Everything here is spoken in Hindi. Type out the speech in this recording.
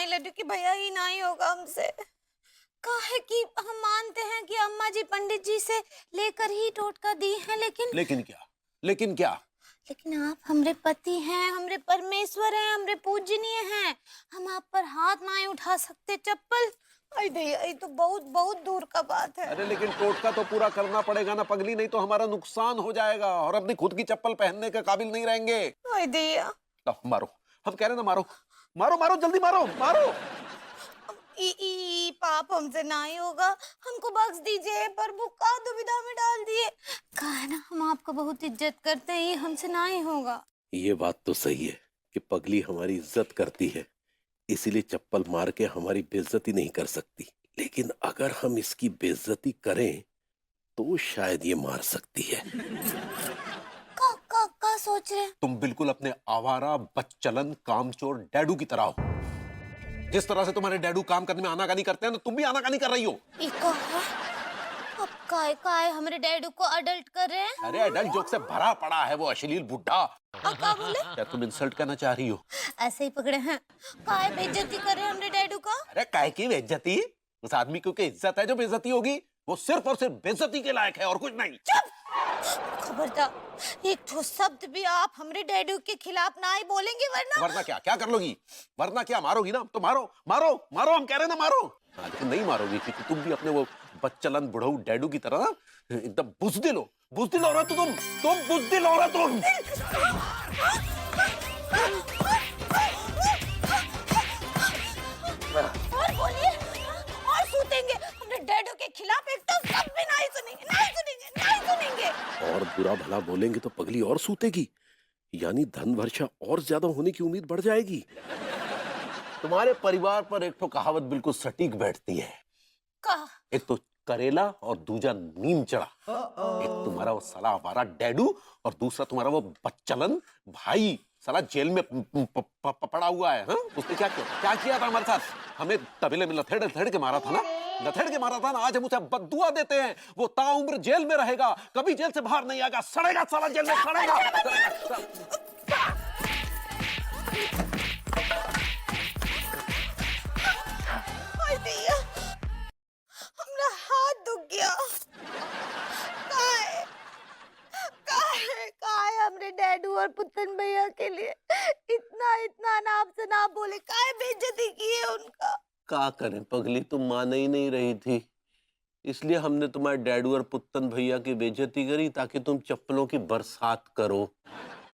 नहीं लड्डू की भैया ही ना ही होगा हमसे। काहे कि हम मानते हैं कि अम्मा जी पंडित जी से लेकर ही टोटका दी है, लेकिन लेकिन क्या? लेकिन क्या? लेकिन आप हमरे पति हैं, हमरे परमेश्वर हैं, हमरे पूजनीय हैं। हम आप पर हाथ ना उठा सकते चप्पल। अरे भैया ये तो बहुत बहुत दूर का बात है। अरे लेकिन टोटका तो पूरा करना पड़ेगा ना पगली, नहीं तो हमारा नुकसान हो जाएगा और अपनी खुद की चप्पल पहनने के काबिल नहीं रहेंगे। अरे भैया मारो, हम कह रहे हैं ना, मारो मारो मारो, जल्दी मारो मारो। ई पाप हमसे ना ही होगा, हमको बख्श दीजिए प्रभु, का दुविधा में डाल दिए। कहा है ना हम आपको बहुत इज्जत करते हैं, ये हमसे ना ही होगा। ये बात तो सही है कि पगली हमारी इज्जत करती है, इसीलिए चप्पल मार के हमारी बेइज्जती नहीं कर सकती। लेकिन अगर हम इसकी बेइज्जती करें तो शायद ये मार सकती है। का सोच रहे हैं? तुम बिल्कुल अपने आवारा बच्चलन कामचोर डैडू की तरह हो। जिस तरह से तुम्हारे डैडू काम करने में आनाकानी करते हैं ना, तुम भी आनाकानी कर रही हो। अब काय हमारे डैडू को अडल्ट कर रहे हैं? अरे अडल्ट जोक से भरा पड़ा है वो अश्लील बुड्ढा। क्या बोले? क्या तुम इंसल्ट करना चाह रही हो? ऐसे ही पकड़े हैं। काय बेइज्जती कर रहे हैं हमरे डैडू का? अरे काय की बेइज्जती? उस आदमी को क्या इज्जत है जो बेइज्जती होगी? वो सिर्फ और सिर्फ बेइज्जती के लायक है और कुछ नहीं। चुप! खबरदार एक ठो शब्द भी आप हमरे डैडू के खिलाफ ना ही बोलेंगे, वरना क्या क्या कर लोगी? वरना क्या मारोगी ना? तो मारो मारो मारो, हम कह रहे हैं ना मारो। हाँ, लेकिन नहीं मारोगी क्योंकि तुम भी अपने वो बच्चलन बुढ़ऊ डैडू की तरह ना एकदम बुज़दिल हो रहा। तुम बुज़दिल हो रहा तुम। और बोलिए, और सूतेंगे हमरे डैडू के खिलाफ, एक तो सब भी नहीं सुनेंगे, नहीं सुनेंगे, नहीं सुनेंगे। और बुरा भला बोलेंगे तो पगली और सूतेगी, यानी धन वर्षा और ज्यादा होने की उम्मीद बढ़ जाएगी। तुम्हारे परिवार पर एक तो कहावत बिल्कुल सटीक बैठती है। एक तो करेला और दूजा नीम चढ़ा। एक तुम्हारा वो साला आवारा डैडू और दूसरा तुम्हारा वो बच्चलन भाई साला जेल में पड़ा हुआ है। हाँ? उसने क्या किया था हमारे साथ? हमें तबेले में लथेड़ के मारा था ना, आज हम उसे बद्दुआ देते हैं। वो ताउम्र जेल में रहेगा, कभी जेल से बाहर नहीं आएगा, सड़ेगा साला जेल में, सड़ेगा। हमरा हाथ दुख गया। काहे हमरे डैडू और पुतन भैया के लिए इतना नाम से ना बोले, काहे बेइज्जती की है उनका। क्या करें पगली, तुम मान ही नहीं रही थी, इसलिए हमने तुम्हारे डैडू और पुत्तन भैया की बेइज्जती करी ताकि तुम चप्पलों की बरसात करो।